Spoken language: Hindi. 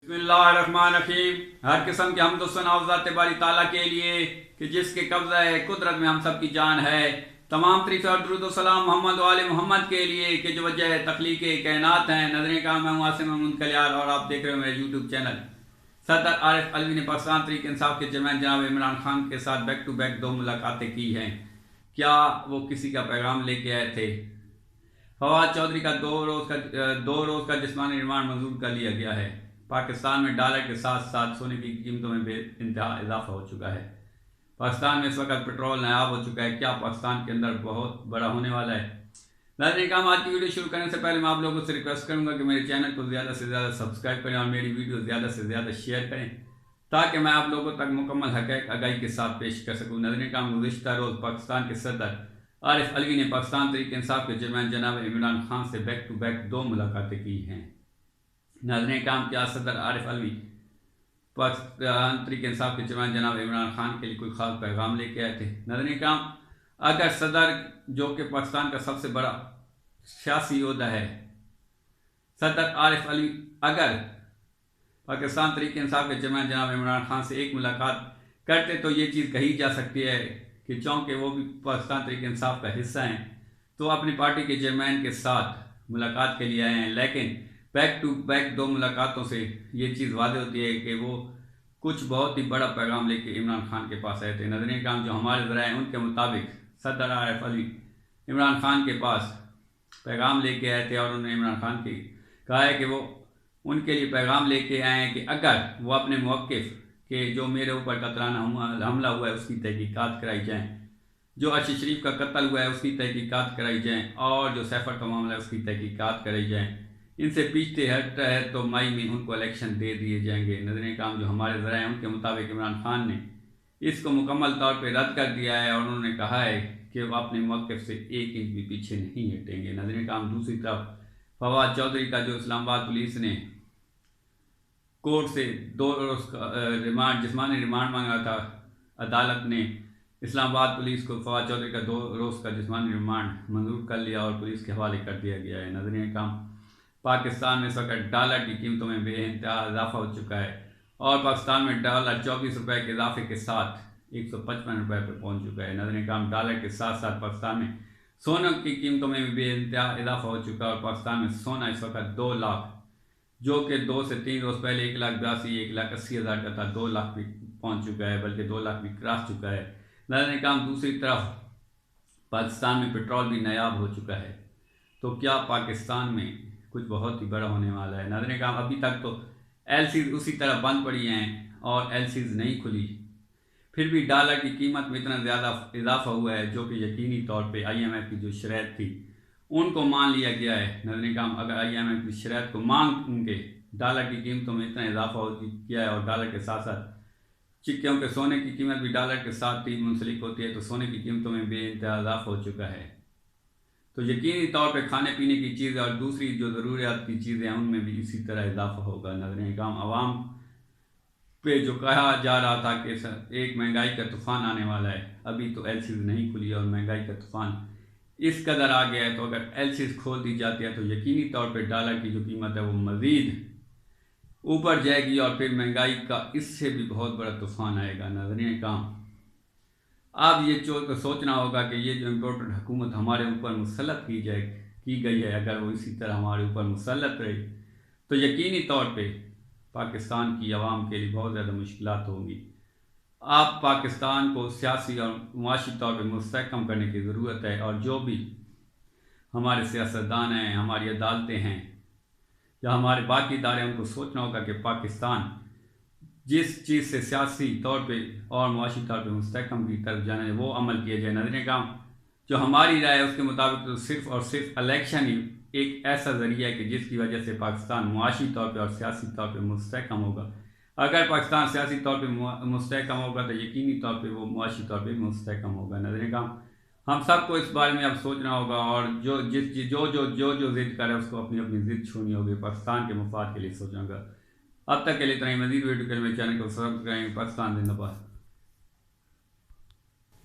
बिस्मिल्लाहिर्रहमानिर्रहीम। हर किस्म के हमदो सना ज़ात बारी ताला के लिए कि जिसके कब्ज़ा है कुदरत में हम सब की जान है। तमाम तरीफ़ और दुरूद सलाम मोहम्मद वाले मोहम्मद के लिए कि जो वजह तख्लीक़ कायनात हैं। नजरें का मैं वासिम मुनकलियार और आप देख रहे हो मेरे यूट्यूब चैनल। सदर आरिफ अलवी ने पाकिस्तान तहरीक इंसाफ के चेयरमैन जनाब इमरान खान के साथ बैक टू बैक 2 मुलाकातें की हैं। क्या वो किसी का पैगाम लेके आए थे? फवाद चौधरी का दो रोज़ का जिस्मानी रिमांड मंजूर कर लिया गया है। पाकिस्तान में डॉलर के साथ साथ सोने की कीमतों में बेइंतहा इजाफा हो चुका है। पाकिस्तान में इस वक्त पेट्रोल नायाब हो चुका है। क्या पाकिस्तान के अंदर बहुत बड़ा होने वाला है? नाज़रीन काम आज की वीडियो शुरू करने से पहले मैं आप लोगों से रिक्वेस्ट करूंगा कि मेरे चैनल को ज़्यादा से ज़्यादा सब्सक्राइब करें और मेरी वीडियो ज़्यादा से ज़्यादा शेयर करें ताकि मैं आप लोगों तक मुकम्मल हक़ आगाही के साथ पेश कर सकूँ। नाज़रीन काम गुज़िश्ता रोज़ पाकिस्तान के सदर आरिफ अलवी ने पाकिस्तान तहरीक इंसाफ के चेयरमैन जनाब इमरान खान से बैक टू बैक 2 मुलाकातें की हैं। नाज़रीन काम क्या सदर आरिफ अलवी पाकिस्तान तहरीक इंसाफ के चेयरमैन जनाब इमरान खान के लिए कोई ख़ास पैगाम लेके आए थे? नाज़रीन काम अगर सदर जो कि पाकिस्तान का सबसे बड़ा सियासी ओहदा है, सदर आरिफ अलवी अगर पाकिस्तान तहरीक इंसाफ के चेयरमैन जनाब इमरान खान से एक मुलाकात करते तो ये चीज़ कही जा सकती है कि चूँकि वो भी पाकिस्तान तहरीक इंसाफ का हिस्सा हैं तो अपनी पार्टी के चेयरमैन के साथ मुलाकात के लिए आए हैं। लेकिन बैक टू बैक 2 मुलाकातों से ये चीज़ वादे होती है कि वो कुछ बहुत ही बड़ा पैगाम लेके इमरान खान के पास आए थे। नजरें काम जो हमारे ज़राए हैं उनके मुताबिक सदर आरिफ अलवी इमरान खान के पास पैगाम लेके आए थे और उन्होंने इमरान खान की कहा है कि वो उनके लिए पैगाम लेके आए हैं कि अगर वो अपने मौक़िफ़ कि जो मेरे ऊपर कतलाना हमला हुआ है उसकी तहकीकात कराई जाएँ, जो अर्शी शरीफ का कत्ल हुआ है उसकी तहकीकात कराई जाएँ और जो सैफर का मामला है उसकी तहकीकात कराई जाएँ। इनसे पीछे हट है तो मई में उनको इलेक्शन दे दिए जाएंगे। नजरें काम जो हमारे ज़राए हैं उनके मुताबिक इमरान खान ने इसको मुकम्मल तौर पे रद्द कर दिया है और उन्होंने कहा है कि वो अपने मौक़िफ़ से 1 इंच भी पीछे नहीं हटेंगे। नजरें काम दूसरी तरफ फवाद चौधरी का जो इस्लामाबाद पुलिस ने कोर्ट से 2 रोज़ का रिमांड जिस्मानी रिमांड मांगा था, अदालत ने इस्लामाबाद पुलिस को फवाद चौधरी का 2 रोज़ का जिस्मानी रिमांड मंजूर कर लिया और पुलिस के हवाले कर दिया गया है। नजरें काम पाकिस्तान में इस वक्त डॉलर की कीमतों में बेइंतहा इजाफा हो चुका है और पाकिस्तान में डॉलर 24 रुपये के इजाफे के साथ 155 रुपये पर पहुँच चुका है। नजरें काम डॉलर के साथ साथ पाकिस्तान में सोने की कीमतों में भी बेइंतहा इजाफा हो चुका है और पाकिस्तान में सोना इस वक्त 2 लाख जो कि 2 से 3 रोज़ पहले 1,82,1,80,000 का था 2 लाख भी पहुँच चुका है, बल्कि 2 लाख भी क्रॉस चुका है। नजरें काम दूसरी तरफ पाकिस्तान में पेट्रोल भी नायाब हो चुका है। तो क्या पाकिस्तान में कुछ बहुत ही बड़ा होने वाला है? नजरें काम अभी तक तो एलसीज उसी तरह बंद पड़ी हैं और एलसीज नहीं खुली, फिर भी डॉलर की कीमत में इतना ज़्यादा इजाफा हुआ है जो कि यकीनी तौर पे IMF की जो शरत थी उनको मान लिया गया है। नजरें काम अगर IMF की शरत को मान के डॉलर की कीमतों में इतना इजाफा हो किया है और डॉलर के साथ साथ क्योंकि सोने की कीमत भी डॉलर के साथ ही मुंसलिक होती है तो सोने की कीमतों में बेइंतहा इजाफा हो चुका है। तो यकीनी तौर पे खाने पीने की चीज़ें और दूसरी जो ज़रूरियात की चीज़ें हैं उनमें भी इसी तरह इजाफा होगा। नजरें काम आवाम पे जो कहा जा रहा था कि एक महंगाई का तूफ़ान आने वाला है, अभी तो एलसीज नहीं खुली और महंगाई का तूफ़ान इस कदर आ गया है तो अगर एलसीज खोल दी जाती है तो यकीनी तौर पे डॉलर की जो कीमत है वो मज़ीद ऊपर जाएगी और फिर महंगाई का इससे भी बहुत बड़ा तूफ़ान आएगा। नजरें काम अब ये सोचना होगा कि ये जो इम्पोर्टेंट हुकूमत हमारे ऊपर मुसल्लत की गई है अगर वो इसी तरह हमारे ऊपर मुसल्लत रही तो यकीनी तौर पे पाकिस्तान की आवाम के लिए बहुत ज़्यादा मुश्किलात होंगी। आप पाकिस्तान को सियासी और मुआशी तौर पर मुस्तहकम करने की ज़रूरत है और जो भी हमारे सियासतदान हैं, हमारी अदालतें हैं या हमारे बाकी इदारे उनको सोचना होगा कि पाकिस्तान जिस चीज़ से सियासी तौर पे और मुआशी तौर पे मुस्तहकम की तरफ जाना है वो अमल किया जाए। नजरें काम जो हमारी राय है उसके मुताबिक तो सिर्फ़ और सिर्फ इलेक्शन ही एक ऐसा ज़रिया है कि जिसकी वजह से पाकिस्तान मुआशी तौर पे और सियासी तौर पे मुस्तहकम होगा। अगर पाकिस्तान सियासी तौर पे मुस्तहकम होगा तो यकीनी तौर पे वो मुआशी तौर पे मुस्तहकम होगा। नजरें काम हम सबको इस बारे में अब सोचना होगा और जो ज़िद करे उसको अपनी अपनी ज़िद छोड़नी होगी, पाकिस्तान के मफाद के लिए सोचना होगा। अब तक के लिए इतना ही। मज़ीद वीडियो के लिए मेरे चैनल को सब्सक्राइब करें। पाकिस्तान जिंदाबाद।